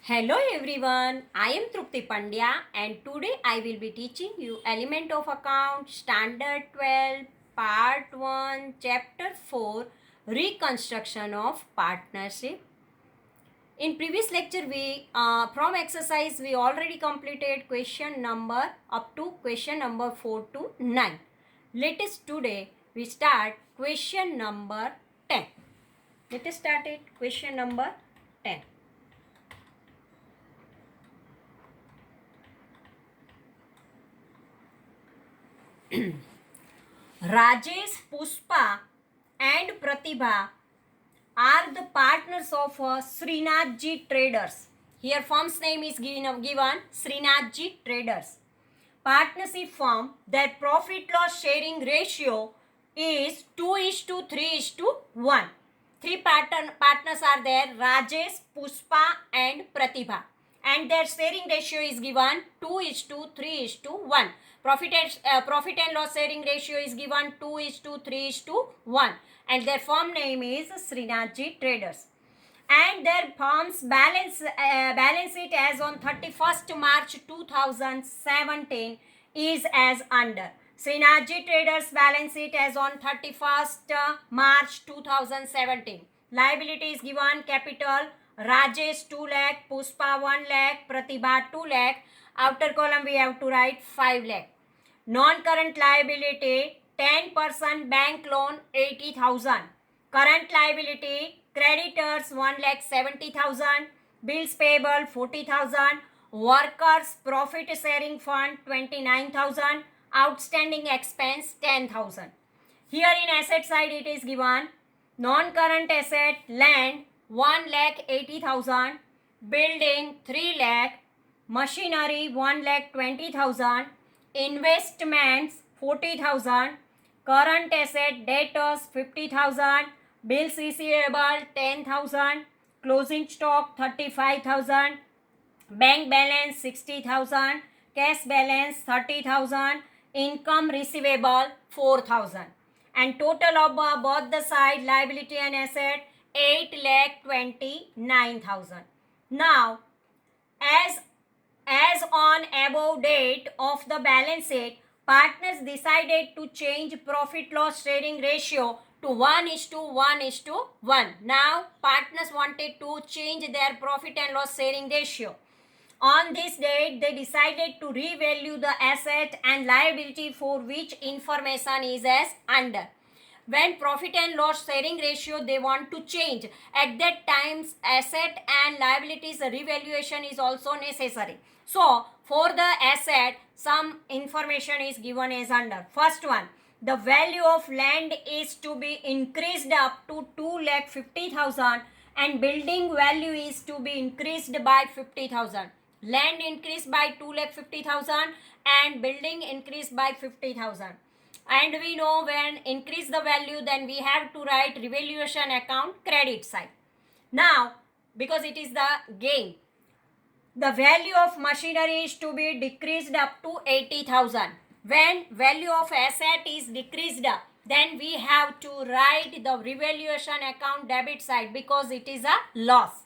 Hello everyone, I am Trupti Pandya and today I will be teaching you Element of Account Standard 12 Part 1 Chapter 4 Reconstruction of Partnership. In previous lecture we from exercise we already completed question number up to question number 4 to 9. Let us today we start question number 10. Let us start it question number 10. Rajesh, Puspa, and Pratibha are the partners of Srinathji Traders. Here, firm's name is given Srinathji Traders. Partnership firm, their profit loss sharing ratio is 2:3:1. Three partners are there, Rajesh, Puspa, and Pratibha. And their sharing ratio is given 2:3:1. Profit and loss sharing ratio is given 2:3:1. And their firm name is Srinathji Traders. And their firm's balance sheet as on 31st March 2017 is as under. Srinathji Traders balance sheet as on 31st March 2017. Liability is given capital Rajesh 2 lakh, Puspa 1 lakh, Pratibha 2 lakh. Outer column we have to write 5 lakh. Non-current liability 10% bank loan 80,000. Current liability creditors 1,70,000, bills payable 40,000, workers profit sharing fund 29,000, outstanding expense 10,000. Here in asset side it is given non-current asset land 1,80,000, building 3 lakh, machinery 1,20,000, investments 40,000, current asset debtors 50,000, bills receivable 10,000, closing stock 35,000, bank balance 60,000, cash balance 30,000, income receivable 4,000, and total of both the side liability and asset 8,29,000. Now, as on above date of the balance sheet, partners decided to change profit loss sharing ratio to 1:1:1. Now, partners wanted to change their profit and loss sharing ratio. On this date, they decided to revalue the asset and liability, for which information is as under. When profit and loss sharing ratio they want to change, at that times asset and liabilities revaluation is also necessary. So for the asset, some information is given as under. First one, the value of land is to be increased up to 2,50,000 and building value is to be increased by 50,000. Land increased by 2,50,000 and building increased by 50,000. And we know when increase the value, then we have to write revaluation account credit side. Now, because it is the gain, the value of machinery is to be decreased up to 80,000. When value of asset is decreased up, then we have to write the revaluation account debit side because it is a loss.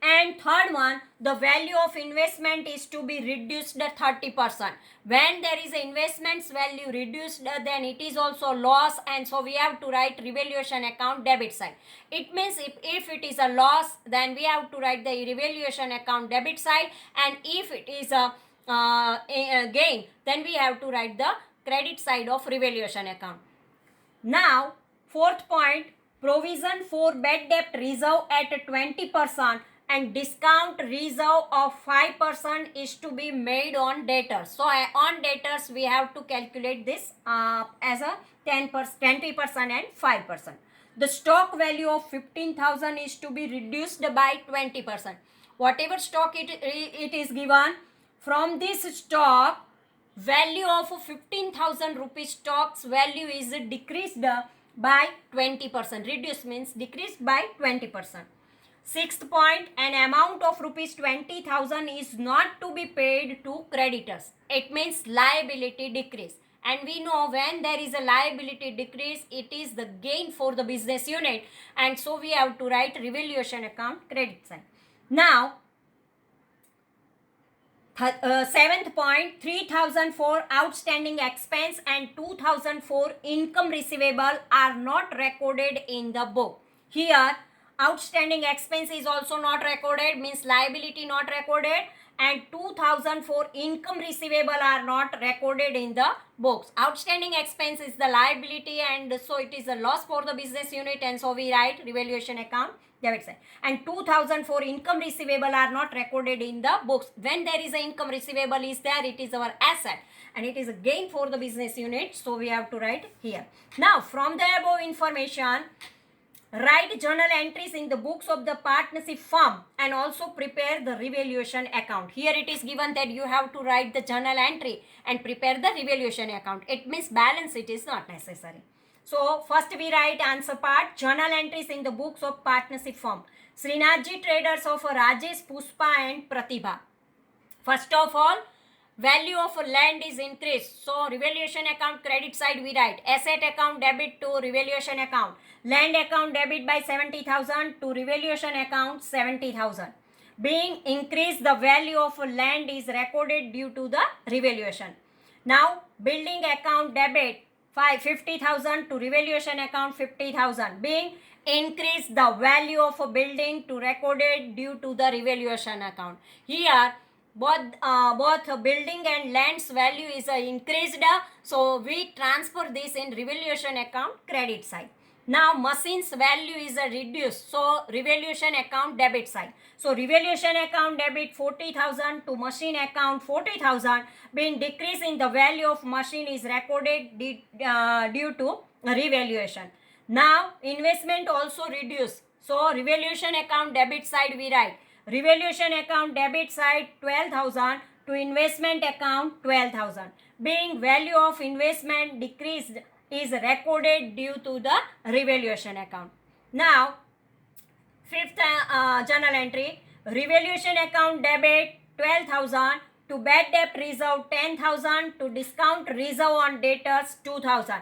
And third one, the value of investment is to be reduced 30%. When there is investments value reduced, then it is also loss, and so we have to write revaluation account debit side. It means if it is a loss, then we have to write the revaluation account debit side, and if it is a gain, then we have to write the credit side of revaluation account. Now, fourth point, provision for bad debt reserve at 20% and discount reserve of 5% is to be made on debtors. So on debtors we have to calculate this as a 10%, 20% and 5%. The stock value of 15,000 is to be reduced by 20%. Whatever stock it is given, from this stock value of 15,000 rupees stocks value is decreased by 20%. Reduced means decreased by 20%. Sixth point, an amount of rupees 20,000 is not to be paid to creditors. It means liability decrease. And we know when there is a liability decrease, it is the gain for the business unit. And so we have to write revaluation account credit side. Now, Seventh point, 3,000 for outstanding expense and 2,000 for income receivable are not recorded in the book. Here, outstanding expense is also not recorded, means liability not recorded, and 2,000 for income receivable are not recorded in the books. Outstanding expense is the liability, and so it is a loss for the business unit, and so we write revaluation account debit side. And 2,000 for income receivable are not recorded in the books. When there is an income receivable is there, it is our asset and it is a gain for the business unit, so we have to write here. Now from the above information, write journal entries in the books of the partnership firm and also prepare the revaluation account. Here it is given that you have to write the journal entry and prepare the revaluation account. It means balance it is not necessary. So first we write answer part, journal entries in the books of partnership firm. Srinathji Traders of Rajesh, Puspa and Pratibha. First of all, value of land is increased. So revaluation account credit side we write asset account debit to revaluation account. Land account debit by 70,000 to revaluation account 70,000. Being increased, the value of land is recorded due to the revaluation. Now building account debit 50,000 to revaluation account 50,000. Being increased, the value of a building to recorded due to the revaluation account. Here both building and land's value is increased, so we transfer this in revaluation account credit side. Now machines value is reduced, so revaluation account debit side. So revaluation account debit 40,000 to machine account 40,000. Being decrease in the value of machine is recorded due to revaluation. Now investment also reduced, so revaluation account debit side we write revaluation account debit side 12,000 to investment account 12,000. Being value of investment decreased is recorded due to the revaluation account. Now fifth journal entry, revaluation account debit 12,000 to bad debt reserve 10,000 to discount reserve on debtors 2,000.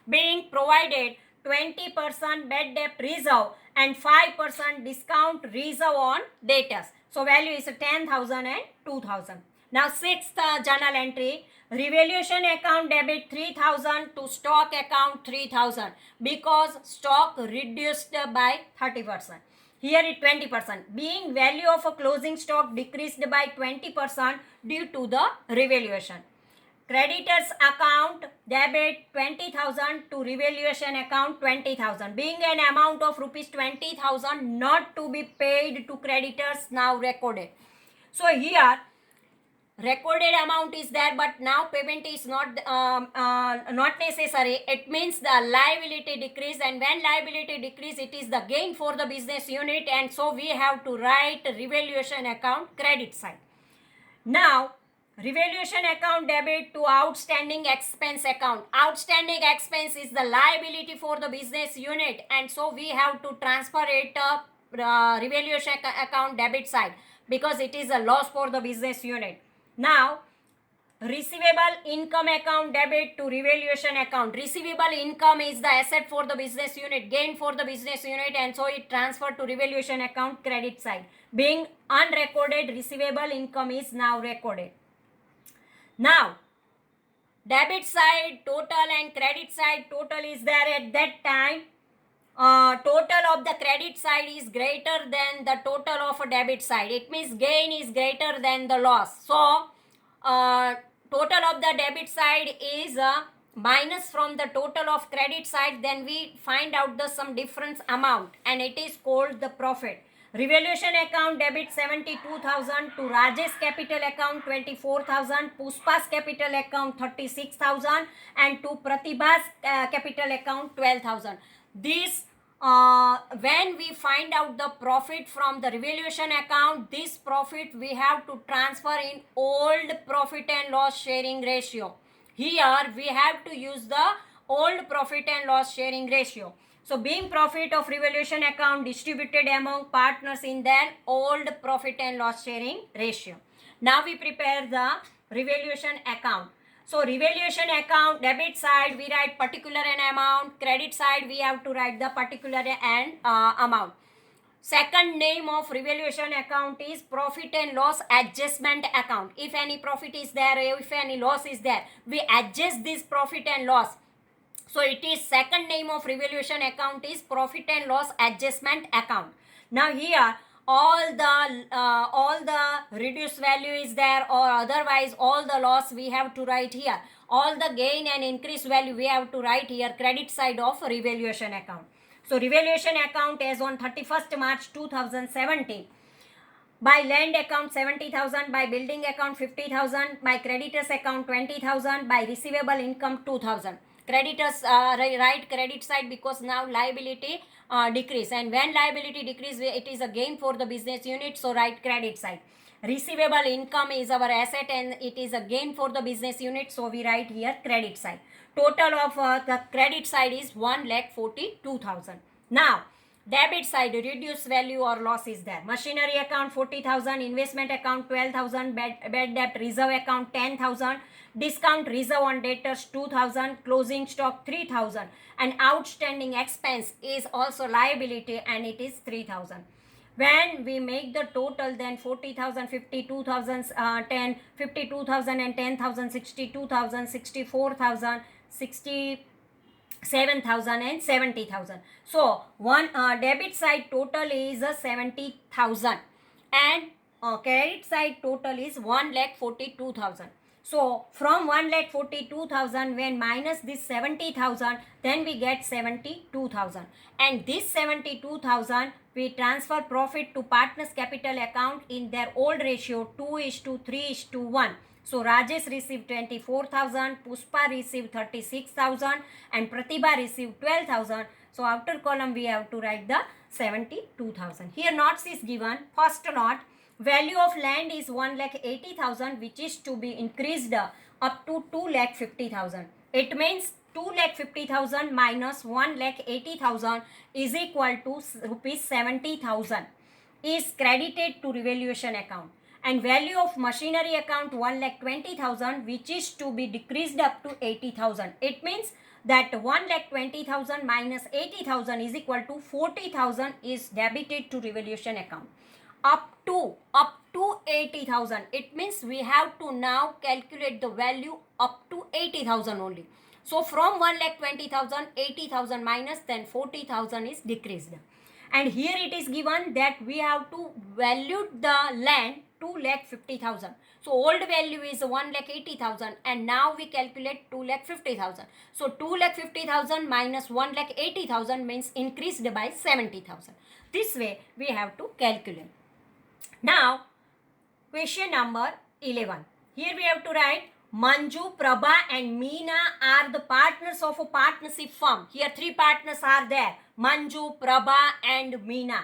Being provided 20% bad debt reserve and 5% discount reserve on debtors. So value is 10,000 and 2,000. Now sixth journal entry, revaluation account debit 3,000 to stock account 3,000 because stock reduced by 30%. Here it 20%. Being value of a closing stock decreased by 20% due to the revaluation. Creditors account debit 20,000 to revaluation account 20,000. Being an amount of rupees 20,000 not to be paid to creditors now recorded. So here recorded amount is there, but now payment is not necessary. It means the liability decrease, and when liability decrease, it is the gain for the business unit, and so we have to write revaluation account credit side. Now revaluation account debit to outstanding expense account. Outstanding expense is the liability for the business unit, and so we have to transfer it revaluation account debit side because it is a loss for the business unit. Now receivable income account debit to revaluation account. Receivable income is the asset for the business unit, gain for the business unit, and so it transferred to revaluation account credit side. Being unrecorded, receivable income is now recorded. Now debit side total and credit side total is there at that time. Total of the credit side is greater than the total of a debit side. It means gain is greater than the loss. So total of the debit side is minus from the total of credit side, then we find out the some difference amount, and it is called the profit. Revaluation account debit 72,000 to Rajesh capital account 24,000, Puspa's capital account 36,000, and to Pratibha's capital account 12,000. This when we find out the profit from the revaluation account, this profit we have to transfer in old profit and loss sharing ratio. Here we have to use the old profit and loss sharing ratio. So being profit of revaluation account distributed among partners in their old profit and loss sharing ratio. Now we prepare the revaluation account. So revaluation account debit side we write particular and amount, credit side we have to write the particular and amount. Second name of revaluation account is profit and loss adjustment account. If any profit is there, if any loss is there, we adjust this profit and loss. So it is second name of revaluation account is profit and loss adjustment account. Now here all the reduced value is there, or otherwise all the loss we have to write here. All the gain and increased value we have to write here, credit side of revaluation account. So revaluation account as on 31st March 2017. By land account 70,000, by building account 50,000, by creditors account 20,000, by receivable income 2,000. Creditors write credit side because now liability decrease, and when liability decrease it is a gain for the business unit, so write credit side. Receivable income is our asset and it is a gain for the business unit, so we write here credit side. Total of the credit side is 1,42,000. Now debit side, reduced value or loss is there. Machinery account 40,000, investment account 12,000, bad debt reserve account 10,000, discount reserve on debtors 2,000, closing stock 3,000, and outstanding expense is also liability and it is 3,000. When we make the total, then 40,000, 52,000, 10, 52,000 and 10,000, 62,000, 64,000, 67,000 and 70,000. So one debit side total is 70,000 and credit side total is 1,42,000. So from 1,42,000, when minus this 70,000, then we get 72,000. And this 72,000 we transfer profit to partners capital account in their old ratio 2:3:1. So Rajesh received 24,000, Puspa received 36,000 and Pratibha received 12,000. So outer column we have to write the 72,000. Here notes is given. First note, value of land is 1,80,000 which is to be increased up to 2,50,000. It means 2,50,000 minus 1,80,000 is equal to rupees 70,000 is credited to revaluation account. And value of machinery account 1,20,000 which is to be decreased up to 80,000. It means that 1,20,000 minus 80,000 is equal to 40,000 is debited to revaluation account. Up to 80,000. It means we have to now calculate the value up to 80,000 only. So from 1,20,000, 80,000 minus, then 40,000 is decreased. And here it is given that we have to value the land 2,50,000. So old value is 1,80,000 and now we calculate 2,50,000. So 2,50,000 minus 1,80,000 means increased by 70,000. This way we have to calculate. Now question number 11. Here we have to write Manju, Prabha and Meena are the partners of a partnership firm. Here three partners are there. Manju, Prabha and Meena.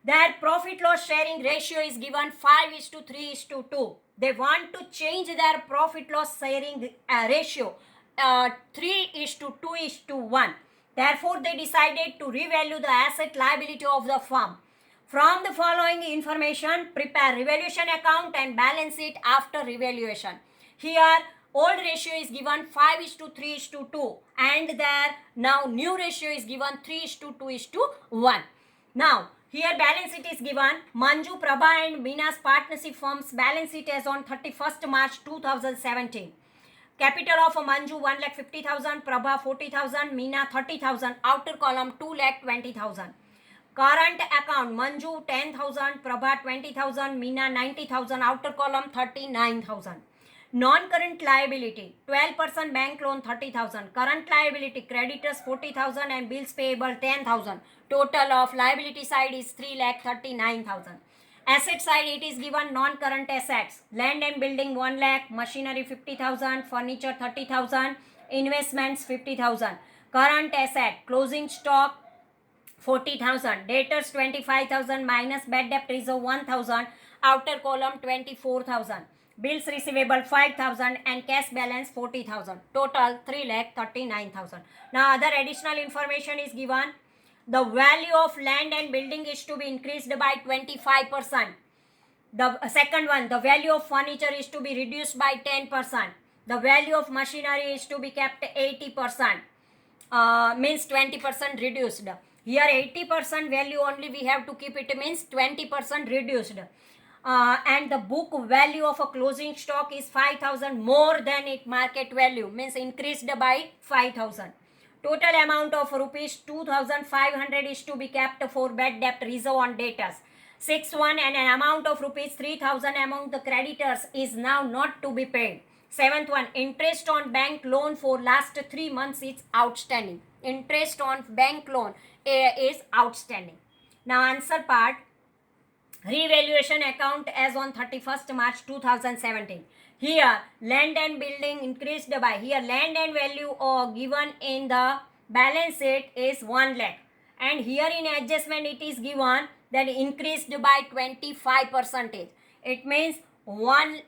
Their profit loss sharing ratio is given 5:3:2. They want to change their profit loss sharing ratio 3:2:1. Therefore, they decided to revalue the asset liability of the firm. From the following information, prepare revaluation account and balance sheet after revaluation. Here, old ratio is given 5:3:2 and their now new ratio is given 3:2:1. Now, here balance sheet is given. Manju, Prabha and Meena's partnership firm's balance sheet as on 31st March 2017. Capital of Manju 1,50,000, Prabha 40,000, Meena 30,000. Outer column 2,20,000. Current account Manju 10,000, Prabha 20,000, Meena 90,000. Outer column 39,000. Non-current liability 12% bank loan 30,000. Current liability creditors 40,000 and bills payable 10,000. Total of liability side is 3,39,000. Asset side it is given non-current assets. Land and building 1 lakh, machinery 50,000, furniture 30,000, investments 50,000. Current asset closing stock 40,000. Debtors 25,000 minus bad debt reserve 1,000. Outer column 24,000. Bills receivable 5,000 and cash balance 40,000. Total 3,39,000. Now other additional information is given. The value of land and building is to be increased by 25%. The second one, the value of furniture is to be reduced by 10%. The value of machinery is to be kept 80%. Means 20% reduced. Here 80% value only we have to keep, it means 20% reduced. And the book value of a closing stock is 5,000 more than its market value, means increased by 5,000. Total amount of rupees 2,500 is to be kept for bad debt reserve on debtors. 6.1, and an amount of rupees 3,000 among the creditors is now not to be paid. 7th one, interest on bank loan for last 3 months is outstanding. Interest on bank loan is outstanding. Now answer part. Revaluation account as on 31st March 2017. Here land and building increased by, here land and value given in the balance sheet is 1 lakh, and here in adjustment it is given that increased by 25%. It means 1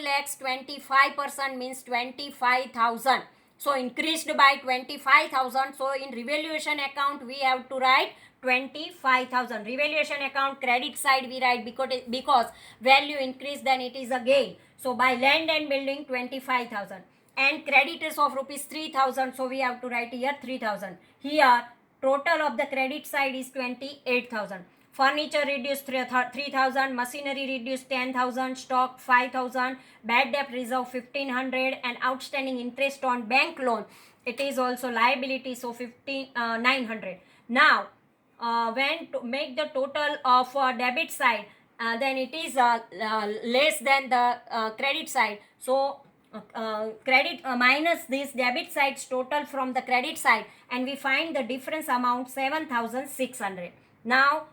lakhs 25% means 25,000. So increased by 25,000. So in revaluation account we have to write 25,000. Revaluation account credit side we write because value increased, then it is a gain. So by land and building 25,000, and creditors of rupees 3,000, so we have to write here 3,000. Here total of the credit side is 28,000. Furniture reduced 3,000, machinery reduced 10,000, stock 5,000, bad debt reserve 1,500, and outstanding interest on bank loan, it is also liability, so 900. Now when to make the total of debit side, then it is less than the credit side. So credit minus this debit side's total from the credit side, and we find the difference amount 7,600. Now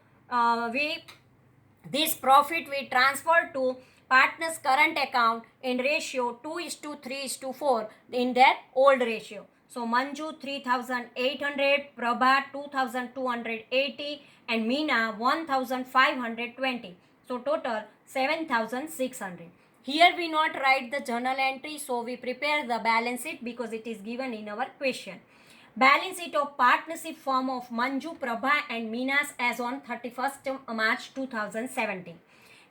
this profit we transfer to partners current account in ratio 2:3:4 in their old ratio. So Manju 3,800, Prabha 2,280, and Meena 1,520. So total 7,600. Here we not write the journal entry, so we prepare the balance sheet because it is given in our question. Balance sheet of partnership firm of Manju, Prabha and Meenas as on 31st March 2017.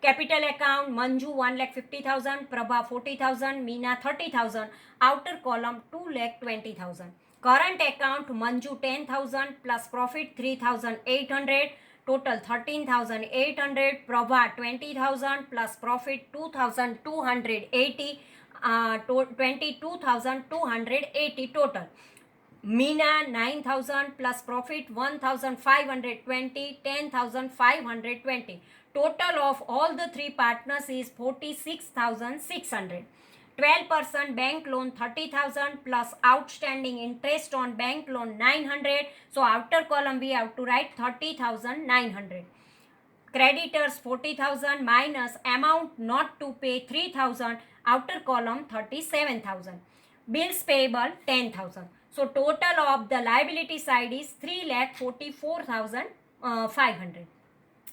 Capital account Manju 1,50,000, Prabha 40,000, Meena 30,000. Outer column 2,20,000. Current account Manju 10,000 plus profit 3,800. Total 13,800. Prabha 20,000 plus profit 2,280. 22,280 total. Meena 9,000 plus profit 1,520, 10,520. Total of all the three partners is 46,600. 12% bank loan 30,000 plus outstanding interest on bank loan 900. So outer column we have to write 30,900. Creditors 40,000 minus amount not to pay 3,000. Outer column 37,000. Bills payable 10,000. So total of the liability side is 3,44,500.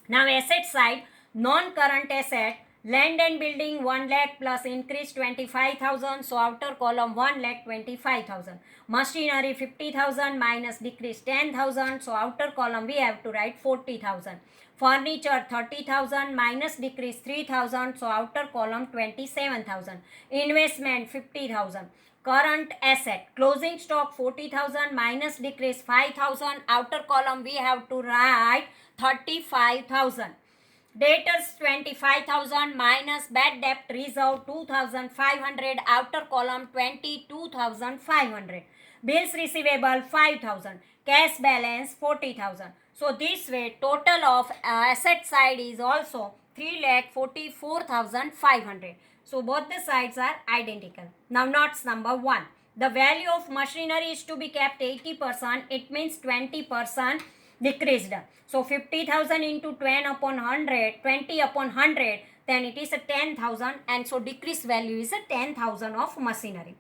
Now asset side, non-current asset, land and building 1 lakh plus increase 25,000. So outer column 1,25,000. Machinery 50,000 minus decrease 10,000. So outer column we have to write 40,000. Furniture 30,000 minus decrease 3,000. So outer column 27,000. Investment 50,000. Current asset, closing stock 40,000 minus decrease 5,000. Outer column we have to write 35,000. Debtors 25,000 minus bad debt reserve 2,500. Outer column 22,500. Bills receivable 5,000. Cash balance 40,000. So this way total of asset side is also 3,44,500. So both the sides are identical. Now notes number 1. The value of machinery is to be kept 80%. It means 20% decreased. So 50,000 into 10 upon 100, 20 upon 100, then it is a 10,000, and so decreased value is a 10,000 of machinery.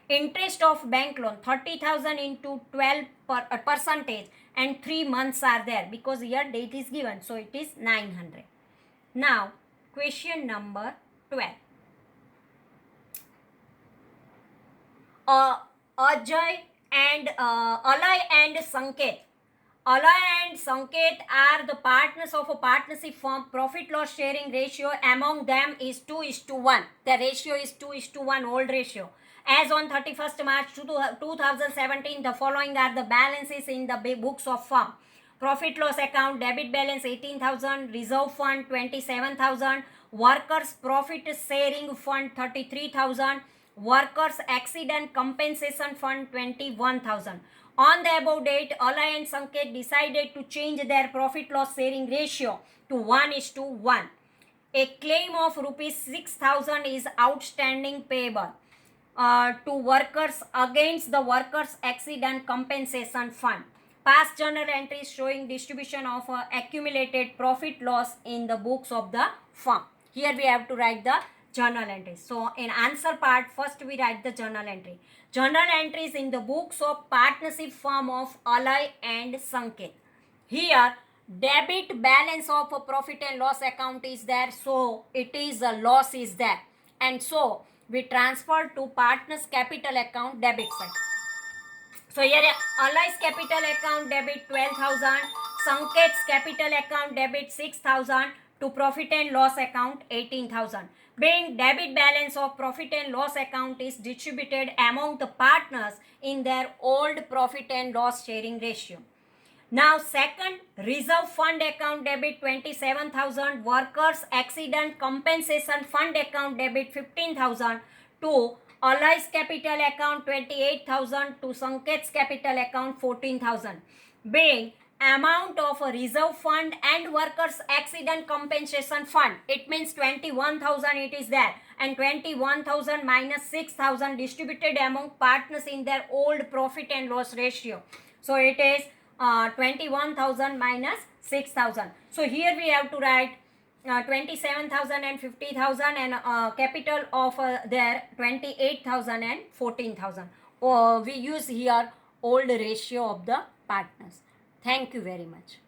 Interest of bank loan 30,000 into 12%, and 3 months are there because here date is given, so it is 900. Now question number 12. Ajay and Alay and Sanket. Alay and Sanket are the partners of a partnership firm. Profit loss sharing ratio among them is 2:1. The ratio is 2:1, old ratio. As on 31st March 2017, the following are the balances in the books of firm. Profit loss account, debit balance 18,000, reserve fund 27,000, workers profit sharing fund 33,000, workers accident compensation fund 21,000. On the above date, Alay and Sanket decided to change their profit loss sharing ratio to 1:1. A claim of rupees 6,000 is outstanding payable to workers against the workers accident compensation fund. Past journal entries showing distribution of accumulated profit loss in the books of the firm. Here we have to write the journal entries. So in answer part, first we write the journal entry. Journal entries in the books of partnership firm of Alay and Sanket. Here debit balance of a profit and loss account is there, so it is a loss is there, and so we transfer to partners capital account debit side. So here Alay's capital account debit 12,000, Sanket's capital account debit 6,000 to profit and loss account 18,000. Being debit balance of profit and loss account is distributed among the partners in their old profit and loss sharing ratio. Now second, reserve fund account debit 27,000, workers accident compensation fund account debit 15,000 to Alay's capital account 28,000 to Sanket's capital account 14,000. Being amount of a reserve fund and workers accident compensation fund, it means 21,000 it is there, and 21,000 minus 6,000 distributed among partners in their old profit and loss ratio. So it is 21,000 minus 6,000. So here we have to write 27,000 and 50,000 and capital of their 28,000 and 14,000. We use here old ratio of the partners. Thank you very much.